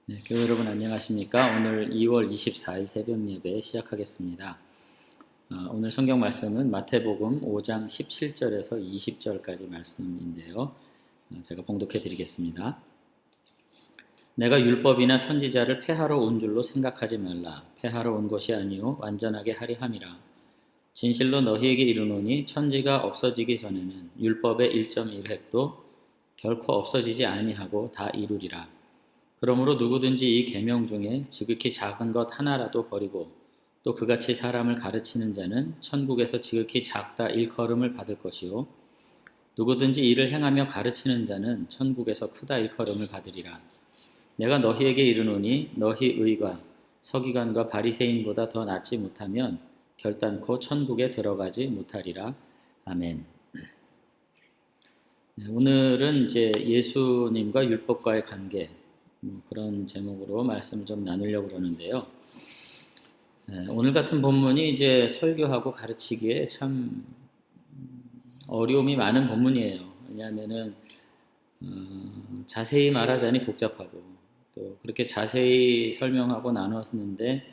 네, 교회 여러분 안녕하십니까? 오늘 2월 24일 새벽 예배 시작하겠습니다. 오늘 성경 말씀은 마태복음 5장 17절에서 20절까지 말씀인데요. 제가 봉독해 드리겠습니다. 내가 율법이나 선지자를 폐하러 온 줄로 생각하지 말라. 폐하러 온 것이 아니요 완전하게 하려 함이라. 진실로 너희에게 이르노니 천지가 없어지기 전에는 율법의 1.1획도 결코 없어지지 아니하고 다 이루리라. 그러므로 누구든지 이 계명 중에 지극히 작은 것 하나라도 버리고 또 그같이 사람을 가르치는 자는 천국에서 지극히 작다 일컬음을 받을 것이요 누구든지 이를 행하며 가르치는 자는 천국에서 크다 일컬음을 받으리라. 내가 너희에게 이르노니 너희 의가 서기관과 바리새인보다 더 낫지 못하면 결단코 천국에 들어가지 못하리라. 아멘. 오늘은 이제 예수님과 율법과의 관계 그런 제목으로 말씀을 좀 나누려고 그러는데요. 오늘 같은 본문이 이제 설교하고 가르치기에 참 어려움이 많은 본문이에요. 왜냐하면은 자세히 말하자니 복잡하고 또 그렇게 자세히 설명하고 나눴는데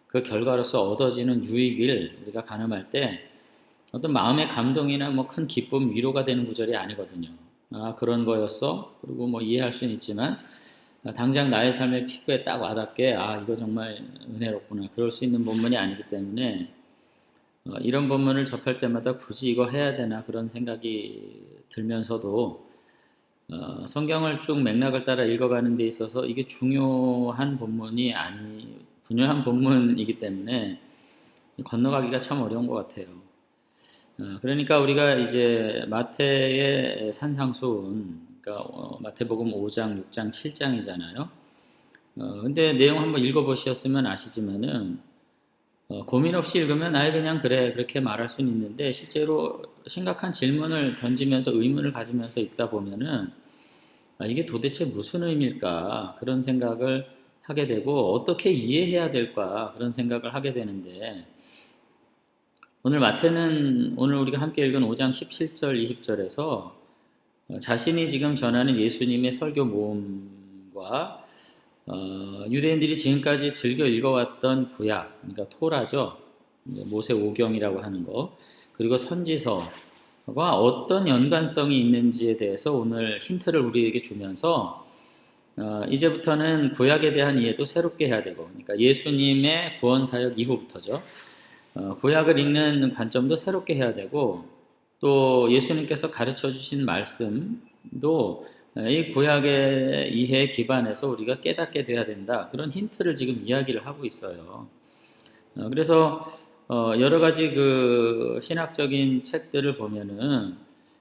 그 결과로서 얻어지는 유익을 우리가 가늠할 때 어떤 마음의 감동이나 뭐 큰 기쁨, 위로가 되는 구절이 아니거든요. 아, 그런 거였어? 그리고 뭐 이해할 수는 있지만 당장 나의 삶의 피부에 딱 와닿게 이거 정말 은혜롭구나 그럴 수 있는 본문이 아니기 때문에 이런 본문을 접할 때마다 굳이 이거 해야 되나 그런 생각이 들면서도 성경을 쭉 맥락을 따라 읽어가는 데 있어서 이게 중요한 본문이기 때문에 건너가기가 참 어려운 것 같아요. 그러니까 우리가 이제 마태의 산상수훈, 그러니까 마태복음 5장, 6장, 7장이잖아요. 근데 내용 한번 읽어보셨으면 아시지만은 고민 없이 읽으면 그냥 그래 그렇게 말할 수는 있는데 실제로 심각한 질문을 던지면서 의문을 가지면서 읽다 보면은 이게 도대체 무슨 의미일까 그런 생각을 하게 되고 어떻게 이해해야 될까 그런 생각을 하게 되는데 오늘 마태는 오늘 우리가 함께 읽은 5장 17절 20절에서 자신이 지금 전하는 예수님의 설교 모험과 유대인들이 지금까지 즐겨 읽어왔던 구약, 그러니까 토라죠. 모세 오경이라고 하는 거, 그리고 선지서가 어떤 연관성이 있는지에 대해서 오늘 힌트를 우리에게 주면서 이제부터는 구약에 대한 이해도 새롭게 해야 되고, 그러니까 예수님의 구원 사역 이후부터죠. 구약을 읽는 관점도 새롭게 해야 되고 또 예수님께서 가르쳐 주신 말씀도 이 구약의 이해에 기반해서 우리가 깨닫게 돼야 된다. 그런 힌트를 지금 이야기를 하고 있어요. 그래서 여러 가지 그 신학적인 책들을 보면은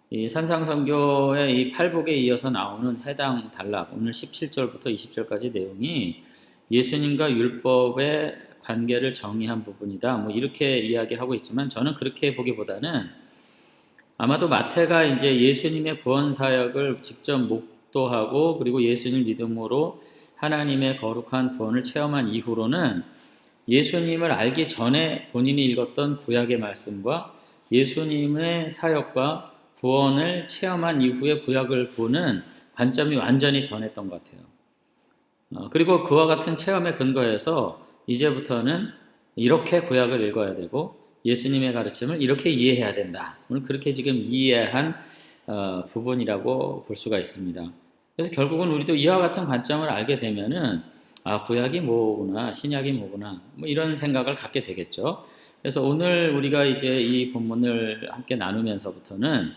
이 산상선교의 이 팔복에 이어서 나오는 해당 단락, 오늘 17절부터 20절까지 내용이 예수님과 율법의 관계를 정의한 부분이다. 뭐 이렇게 이야기하고 있지만 저는 그렇게 보기보다는 아마도 마태가 이제 예수님의 구원 사역을 직접 목도하고 그리고 예수님 믿음으로 하나님의 거룩한 구원을 체험한 이후로는 예수님을 알기 전에 본인이 읽었던 구약의 말씀과 예수님의 사역과 구원을 체험한 이후에 구약을 보는 관점이 완전히 변했던 것 같아요. 그리고 그와 같은 체험에 근거해서 이제부터는 이렇게 구약을 읽어야 되고 예수님의 가르침을 이렇게 이해해야 된다. 오늘 그렇게 지금 이해한 부분이라고 볼 수가 있습니다. 그래서 결국은 우리도 이와 같은 관점을 알게 되면은 구약이 뭐구나, 신약이 뭐구나, 뭐 이런 생각을 갖게 되겠죠. 그래서 오늘 우리가 이제 이 본문을 함께 나누면서부터는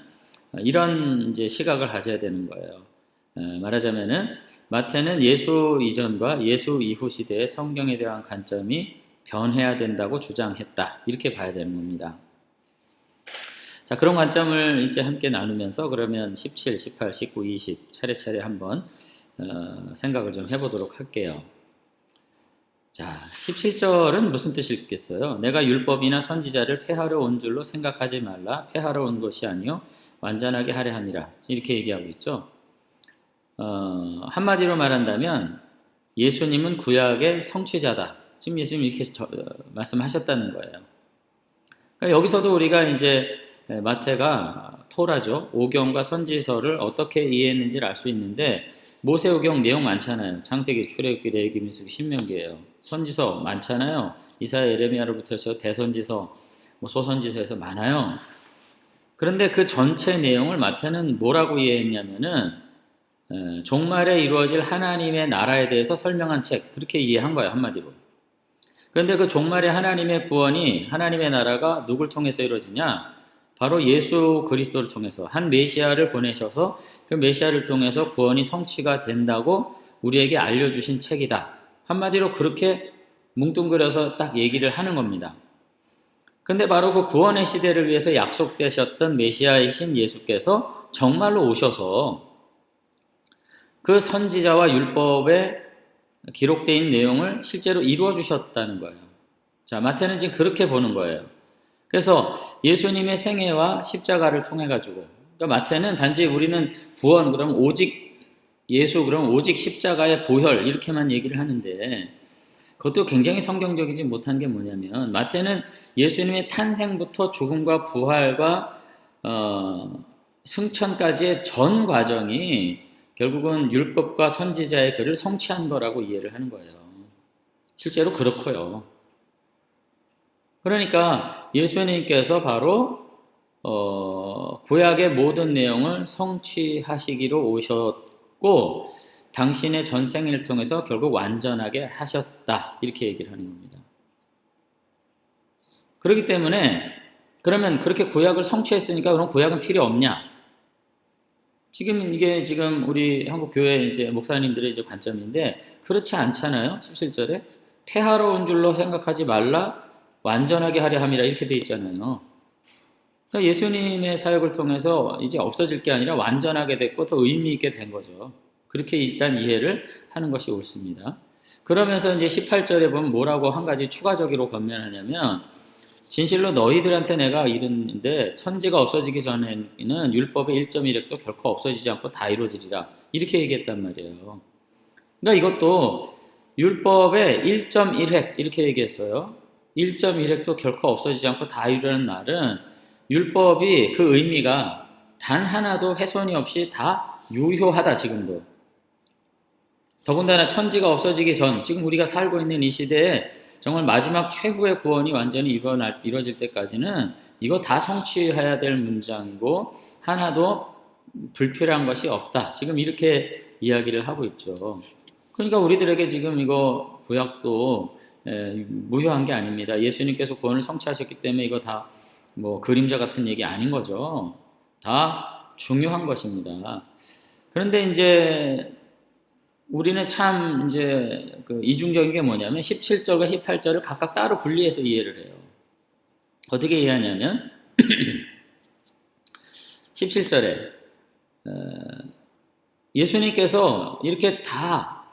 이런 이제 시각을 가져야 되는 거예요. 말하자면은 마태는 예수 이전과 예수 이후 시대의 성경에 대한 관점이 변해야 된다고 주장했다. 이렇게 봐야 되는 겁니다. 자, 그런 관점을 이제 함께 나누면서 그러면 17, 18, 19, 20 차례차례 한번 생각을 좀 해보도록 할게요. 자, 17절은 무슨 뜻이겠어요? 내가 율법이나 선지자를 폐하러 온 줄로 생각하지 말라. 폐하러 온 것이 아니요 완전하게 하려 함이라. 이렇게 얘기하고 있죠. 한마디로 말한다면 예수님은 구약의 성취자다. 지금 예수님이 이렇게 말씀하셨다는 거예요. 그러니까 여기서도 우리가 이제 마태가 토라죠. 오경과 선지서를 어떻게 이해했는지를 알 수 있는데 모세오경 내용 많잖아요. 창세기, 출애굽기, 레위기, 민수기, 신명기예요. 선지서 많잖아요. 이사야, 예레미야로부터 해서 대선지서, 소선지서에서 많아요. 그런데 그 전체 내용을 마태는 뭐라고 이해했냐면은 종말에 이루어질 하나님의 나라에 대해서 설명한 책, 그렇게 이해한 거예요, 한마디로. 그런데 그 종말의 하나님의 구원이, 하나님의 나라가 누굴 통해서 이루어지냐? 바로 예수 그리스도를 통해서, 한 메시아를 보내셔서 그 메시아를 통해서 구원이 성취가 된다고 우리에게 알려주신 책이다. 한마디로 그렇게 뭉뚱그려서 딱 얘기를 하는 겁니다. 근데 바로 그 구원의 시대를 위해서 약속되셨던 메시아이신 예수께서 정말로 오셔서 그 선지자와 율법에 기록되어 있는 내용을 실제로 이루어 주셨다는 거예요. 자, 마태는 지금 그렇게 보는 거예요. 그래서 예수님의 생애와 십자가를 통해 가지고, 그러니까 마태는 단지 우리는 구원, 그럼 오직 예수, 그럼 오직 십자가의 보혈, 이렇게만 얘기를 하는데, 그것도 굉장히 성경적이지 못한 게 뭐냐면, 마태는 예수님의 탄생부터 죽음과 부활과 승천까지의 전 과정이 결국은 율법과 선지자의 글을 성취한 거라고 이해를 하는 거예요. 실제로 그렇고요. 그러니까 예수님께서 바로 구약의 모든 내용을 성취하시기로 오셨고, 당신의 전생을 통해서 결국 완전하게 하셨다, 이렇게 얘기를 하는 겁니다. 그렇기 때문에 그러면 그렇게 구약을 성취했으니까 그럼 구약은 필요 없냐? 지금 우리 한국 교회 이제 목사님들의 이제 관점인데, 그렇지 않잖아요. 17절에 폐하러 온 줄로 생각하지 말라, 완전하게 하려 함이라, 이렇게 돼 있잖아요. 그러니까 예수님의 사역을 통해서 이제 없어질 게 아니라 완전하게 됐고 더 의미 있게 된 거죠. 그렇게 일단 이해를 하는 것이 옳습니다. 그러면서 이제 18절에 보면 뭐라고 한 가지 추가적으로 권면하냐면, 진실로 너희들한테 내가 이르는데 천지가 없어지기 전에는 율법의 1.1획도 결코 없어지지 않고 다 이루어지리라, 이렇게 얘기했단 말이에요. 그러니까 이것도 율법의 1.1획 이렇게 얘기했어요. 1.1획도 결코 없어지지 않고 다 이루라는 말은 율법이 그 의미가 단 하나도 훼손이 없이 다 유효하다, 지금도. 더군다나 천지가 없어지기 전, 지금 우리가 살고 있는 이 시대에 정말 마지막 최후의 구원이 완전히 이루어질 때까지는 이거 다 성취해야 될 문장이고 하나도 불필요한 것이 없다, 지금 이렇게 이야기를 하고 있죠. 그러니까 우리들에게 지금 이거 구약도 무효한 게 아닙니다. 예수님께서 구원을 성취하셨기 때문에 이거 다 뭐 그림자 같은 얘기 아닌 거죠. 다 중요한 것입니다. 그런데 이제 우리는 참 이제 그 이중적인 게 뭐냐면 17절과 18절을 각각 따로 분리해서 이해를 해요. 어떻게 이해하냐면 17절에 예수님께서 이렇게 다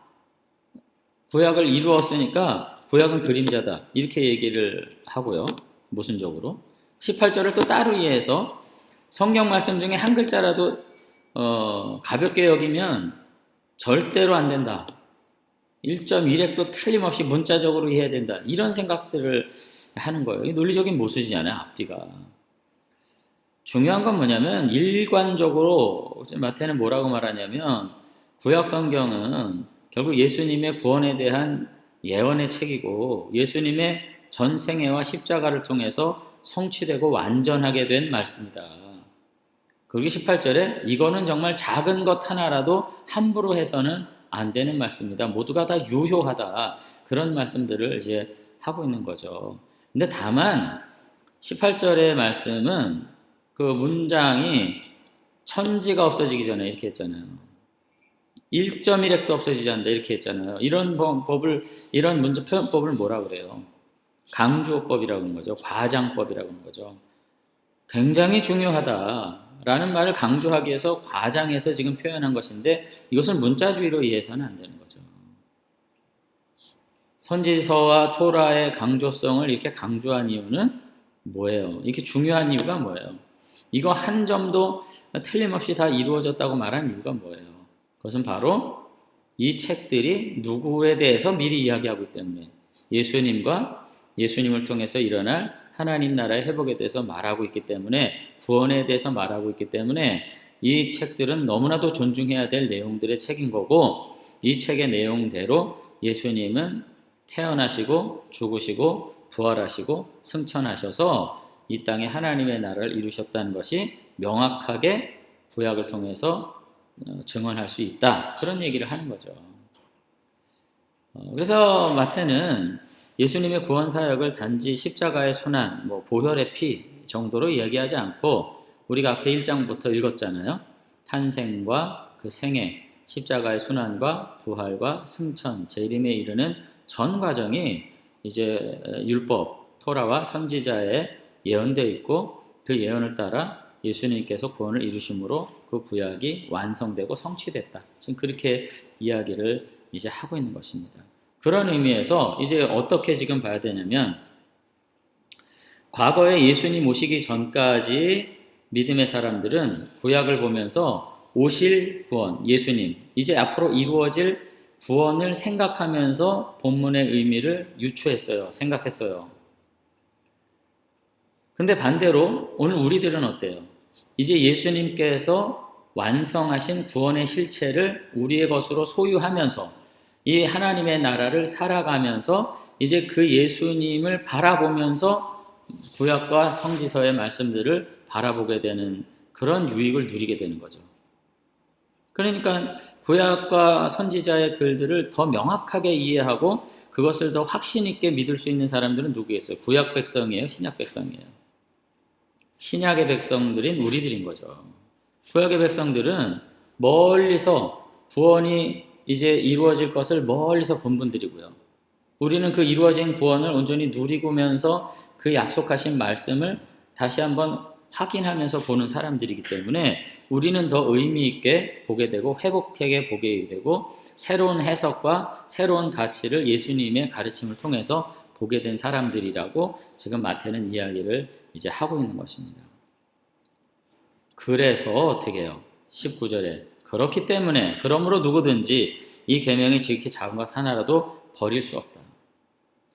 구약을 이루었으니까 구약은 그림자다, 이렇게 얘기를 하고요. 모순적으로 18절을 또 따로 이해해서 성경 말씀 중에 한 글자라도 가볍게 여기면 절대로 안 된다, 1.1획도 틀림없이 문자적으로 이해해야 된다, 이런 생각들을 하는 거예요. 이 논리적인 모순이잖아요, 앞뒤가. 중요한 건 뭐냐면 일관적으로 마태는 뭐라고 말하냐면, 구약 성경은 결국 예수님의 구원에 대한 예언의 책이고 예수님의 전생애와 십자가를 통해서 성취되고 완전하게 된 말씀이다. 그리고 18절에 이거는 정말 작은 것 하나라도 함부로 해서는 안 되는 말씀이다, 모두가 다 유효하다, 그런 말씀들을 이제 하고 있는 거죠. 근데 다만 18절의 말씀은 그 문장이 천지가 없어지기 전에 이렇게 했잖아요. 1.1획도 없어지지 않는다, 이렇게 했잖아요. 이런 문제 표현법을 뭐라 그래요? 강조법이라고 하는 거죠. 과장법이라고 하는 거죠. 굉장히 중요하다라는 말을 강조하기 위해서 과장해서 지금 표현한 것인데, 이것은 문자주의로 이해해서는 안 되는 거죠. 선지서와 토라의 강조성을 이렇게 강조한 이유는 뭐예요? 이렇게 중요한 이유가 뭐예요? 이거 한 점도 틀림없이 다 이루어졌다고 말한 이유가 뭐예요? 그것은 바로 이 책들이 누구에 대해서 미리 이야기하고 있기 때문에, 예수님과 예수님을 통해서 일어날 하나님 나라의 회복에 대해서 말하고 있기 때문에, 구원에 대해서 말하고 있기 때문에 이 책들은 너무나도 존중해야 될 내용들의 책인 거고, 이 책의 내용대로 예수님은 태어나시고 죽으시고 부활하시고 승천하셔서 이 땅에 하나님의 나라를 이루셨다는 것이 명확하게 구약을 통해서 증언할 수 있다. 그런 얘기를 하는 거죠. 그래서 마태는 예수님의 구원 사역을 단지 십자가의 순환, 보혈의 피 정도로 이야기하지 않고, 우리가 앞에 1장부터 읽었잖아요. 탄생과 그 생애, 십자가의 순환과 부활과 승천, 재림에 이르는 전 과정이 이제 율법, 토라와 선지자에 예언되어 있고, 그 예언을 따라 예수님께서 구원을 이루심으로 그 구약이 완성되고 성취됐다. 지금 그렇게 이야기를 이제 하고 있는 것입니다. 그런 의미에서 이제 어떻게 지금 봐야 되냐면, 과거에 예수님 오시기 전까지 믿음의 사람들은 구약을 보면서 오실 구원, 예수님, 이제 앞으로 이루어질 구원을 생각하면서 본문의 의미를 유추했어요. 생각했어요. 근데 반대로 오늘 우리들은 어때요? 이제 예수님께서 완성하신 구원의 실체를 우리의 것으로 소유하면서 이 하나님의 나라를 살아가면서 이제 그 예수님을 바라보면서 구약과 성지서의 말씀들을 바라보게 되는 그런 유익을 누리게 되는 거죠. 그러니까 구약과 선지자의 글들을 더 명확하게 이해하고 그것을 더 확신 있게 믿을 수 있는 사람들은 누구겠어요? 구약 백성이에요? 신약 백성이에요? 신약의 백성들인 우리들인 거죠. 구약의 백성들은 멀리서 구원이 이제 이루어질 것을 멀리서 본 분들이고요. 우리는 그 이루어진 구원을 온전히 누리고면서 그 약속하신 말씀을 다시 한번 확인하면서 보는 사람들이기 때문에 우리는 더 의미 있게 보게 되고 회복하게 보게 되고 새로운 해석과 새로운 가치를 예수님의 가르침을 통해서 보게 된 사람들이라고 지금 마태는 이야기를 이제 하고 있는 것입니다. 그래서 어떻게 해요? 19절에 그렇기 때문에 그러므로 누구든지 이 계명이 지극히 작은 것 하나라도 버릴 수 없다.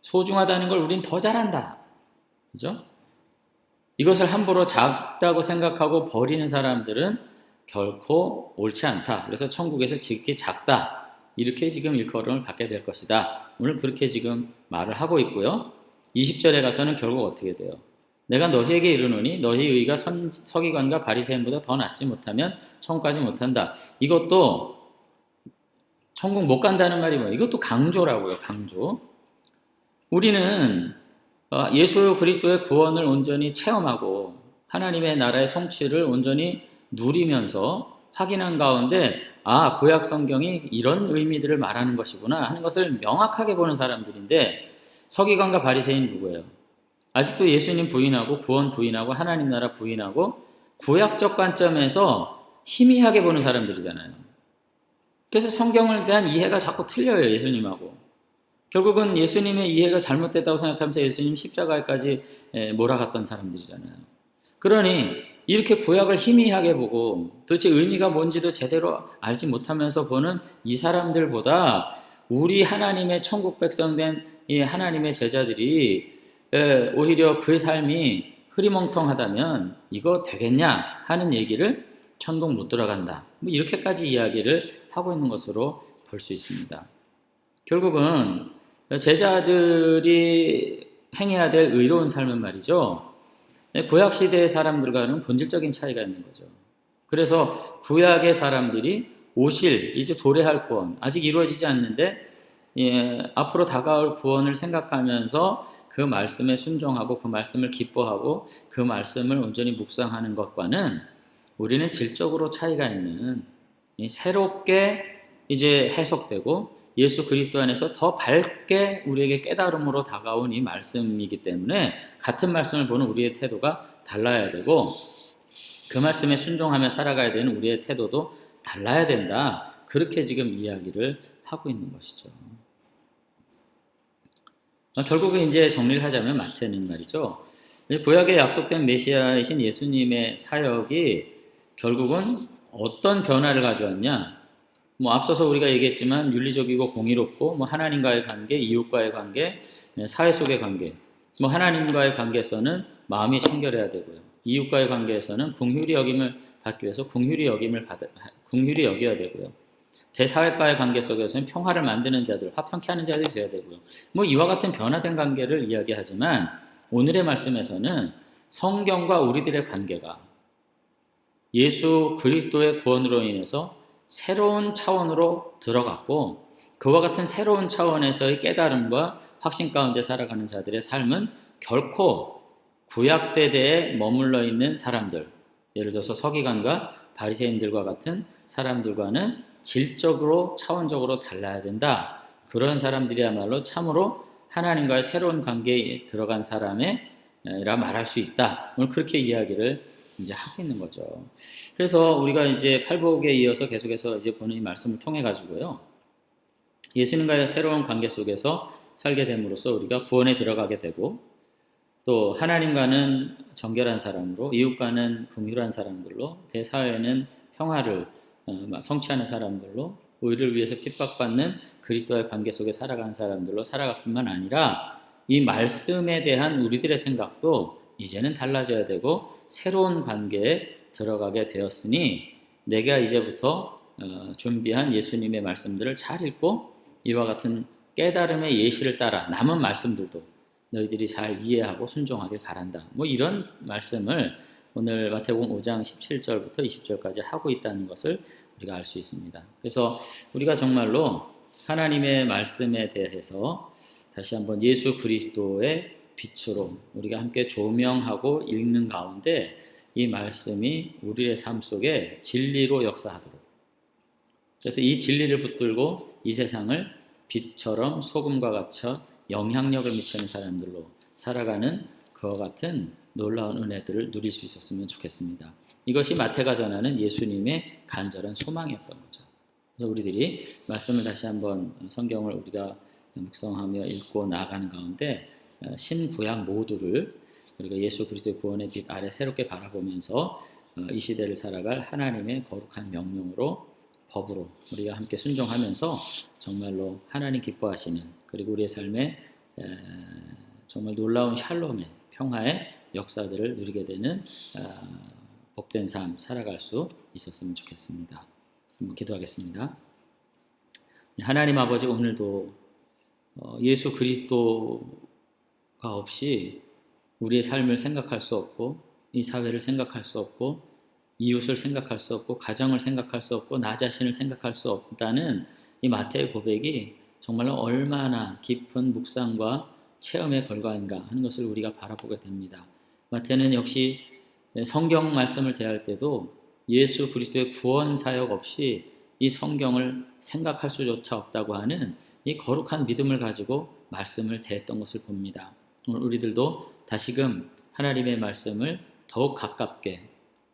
소중하다는 걸 우린 더 잘한다. 그죠? 이것을 함부로 작다고 생각하고 버리는 사람들은 결코 옳지 않다. 그래서 천국에서 지극히 작다. 이렇게 지금 일컬음을 받게 될 것이다. 오늘 그렇게 지금 말을 하고 있고요. 20절에 가서는 결국 어떻게 돼요? 내가 너희에게 이르노니 너희 의가 서기관과 바리새인보다 더 낫지 못하면 천국 가지 못한다. 이것도 천국 못 간다는 말이 뭐예요? 이것도 강조라고요. 강조. 우리는 예수 그리스도의 구원을 온전히 체험하고 하나님의 나라의 성취를 온전히 누리면서 확인한 가운데 구약 성경이 이런 의미들을 말하는 것이구나 하는 것을 명확하게 보는 사람들인데, 서기관과 바리새인 누구예요? 아직도 예수님 부인하고 구원 부인하고 하나님 나라 부인하고 구약적 관점에서 희미하게 보는 사람들이잖아요. 그래서 성경에 대한 이해가 자꾸 틀려요. 예수님하고. 결국은 예수님의 이해가 잘못됐다고 생각하면서 예수님 십자가에까지 몰아갔던 사람들이잖아요. 그러니 이렇게 구약을 희미하게 보고 도대체 의미가 뭔지도 제대로 알지 못하면서 보는 이 사람들보다 우리 하나님의 천국 백성된 이 하나님의 제자들이 오히려 그 삶이 흐리멍텅하다면 이거 되겠냐 하는 얘기를 천국 못 들어간다. 이렇게까지 이야기를 하고 있는 것으로 볼 수 있습니다. 결국은 제자들이 행해야 될 의로운 삶은 말이죠. 구약시대의 사람들과는 본질적인 차이가 있는 거죠. 그래서 구약의 사람들이 오실 이제 도래할 구원, 아직 이루어지지 않는데 앞으로 다가올 구원을 생각하면서 그 말씀에 순종하고 그 말씀을 기뻐하고 그 말씀을 온전히 묵상하는 것과는 우리는 질적으로 차이가 있는 새롭게 이제 해석되고 예수 그리스도 안에서 더 밝게 우리에게 깨달음으로 다가온 이 말씀이기 때문에 같은 말씀을 보는 우리의 태도가 달라야 되고 그 말씀에 순종하며 살아가야 되는 우리의 태도도 달라야 된다. 그렇게 지금 이야기를 하고 있는 것이죠. 결국은 이제 정리를 하자면 마태는 말이죠. 구약에 약속된 메시아이신 예수님의 사역이 결국은 어떤 변화를 가져왔냐? 앞서서 우리가 얘기했지만 윤리적이고 공의롭고 하나님과의 관계, 이웃과의 관계, 사회 속의 관계, 하나님과의 관계에서는 마음이 청결해야 되고요. 이웃과의 관계에서는 긍휼히 여김을 받기 위해서 긍휼히 여겨야 되고요. 대사회과의 관계 속에서는 평화를 만드는 자들, 화평케 하는 자들이 되어야 되고요. 뭐 이와 같은 변화된 관계를 이야기하지만 오늘의 말씀에서는 성경과 우리들의 관계가 예수 그리스도의 구원으로 인해서 새로운 차원으로 들어갔고 그와 같은 새로운 차원에서의 깨달음과 확신 가운데 살아가는 자들의 삶은 결코 구약 세대에 머물러 있는 사람들, 예를 들어서 서기관과 바리새인들과 같은 사람들과는 질적으로 차원적으로 달라야 된다. 그런 사람들이야말로 참으로 하나님과의 새로운 관계에 들어간 사람이라 말할 수 있다. 오늘 그렇게 이야기를 이제 하고 있는 거죠. 그래서 우리가 이제 팔복에 이어서 계속해서 이제 보는 이 말씀을 통해 가지고요. 예수님과의 새로운 관계 속에서 살게 됨으로써 우리가 구원에 들어가게 되고 또 하나님과는 정결한 사람으로 이웃과는 긍휼한 사람들로 대사회는 평화를 성취하는 사람들로 의를 위해서 핍박받는 그리스도와의 관계 속에 살아가는 사람들로 살아갈 뿐만 아니라 이 말씀에 대한 우리들의 생각도 이제는 달라져야 되고 새로운 관계에 들어가게 되었으니 내가 이제부터 준비한 예수님의 말씀들을 잘 읽고 이와 같은 깨달음의 예시를 따라 남은 말씀들도 너희들이 잘 이해하고 순종하길 바란다. 뭐 이런 말씀을 오늘 마태복음 5장 17절부터 20절까지 하고 있다는 것을 우리가 알 수 있습니다. 그래서 우리가 정말로 하나님의 말씀에 대해서 다시 한번 예수 그리스도의 빛으로 우리가 함께 조명하고 읽는 가운데 이 말씀이 우리의 삶 속에 진리로 역사하도록 그래서 이 진리를 붙들고 이 세상을 빛처럼 소금과 같이 영향력을 미치는 사람들로 살아가는 그와 같은 놀라운 은혜들을 누릴 수 있었으면 좋겠습니다. 이것이 마태가 전하는 예수님의 간절한 소망이었던 거죠. 그래서 우리들이 말씀을 다시 한번 성경을 우리가 묵상하며 읽고 나아가는 가운데 신구약 모두를 우리가 예수 그리스도의 구원의 빛 아래 새롭게 바라보면서 이 시대를 살아갈 하나님의 거룩한 명령으로 법으로 우리가 함께 순종하면서 정말로 하나님 기뻐하시는 그리고 우리의 삶에 정말 놀라운 샬롬의 평화의 역사들을 누리게 되는 복된 삶 살아갈 수 있었으면 좋겠습니다. 한번 기도하겠습니다. 하나님 아버지 오늘도 예수 그리스도가 없이 우리의 삶을 생각할 수 없고 이 사회를 생각할 수 없고 이웃을 생각할 수 없고 가정을 생각할 수 없고 나 자신을 생각할 수 없다는 이 마태의 고백이 정말로 얼마나 깊은 묵상과 체험의 결과인가 하는 것을 우리가 바라보게 됩니다. 마태는 역시 성경 말씀을 대할 때도 예수 그리스도의 구원 사역 없이 이 성경을 생각할 수조차 없다고 하는 이 거룩한 믿음을 가지고 말씀을 대했던 것을 봅니다. 오늘 우리들도 다시금 하나님의 말씀을 더욱 가깝게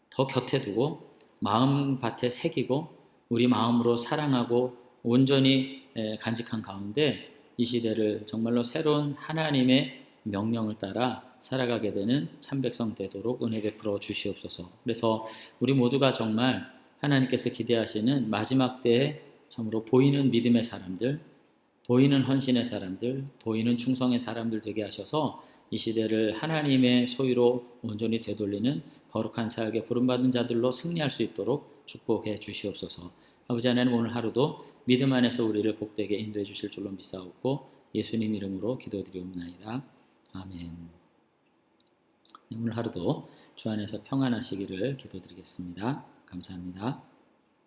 더 곁에 두고 마음밭에 새기고 우리 마음으로 사랑하고 온전히 간직한 가운데 이 시대를 정말로 새로운 하나님의 명령을 따라 살아가게 되는 참백성 되도록 은혜 베풀어 주시옵소서. 그래서 우리 모두가 정말 하나님께서 기대하시는 마지막 때에 참으로 보이는 믿음의 사람들, 보이는 헌신의 사람들, 보이는 충성의 사람들 되게 하셔서 이 시대를 하나님의 소유로 온전히 되돌리는 거룩한 사역에 부름받은 자들로 승리할 수 있도록 축복해 주시옵소서. 아버지 하나님 오늘 하루도 믿음 안에서 우리를 복되게 인도해 주실 줄로 믿사옵고 예수님 이름으로 기도드리옵나이다. 아멘. 오늘 하루도 주 안에서 평안하시기를 기도드리겠습니다. 감사합니다.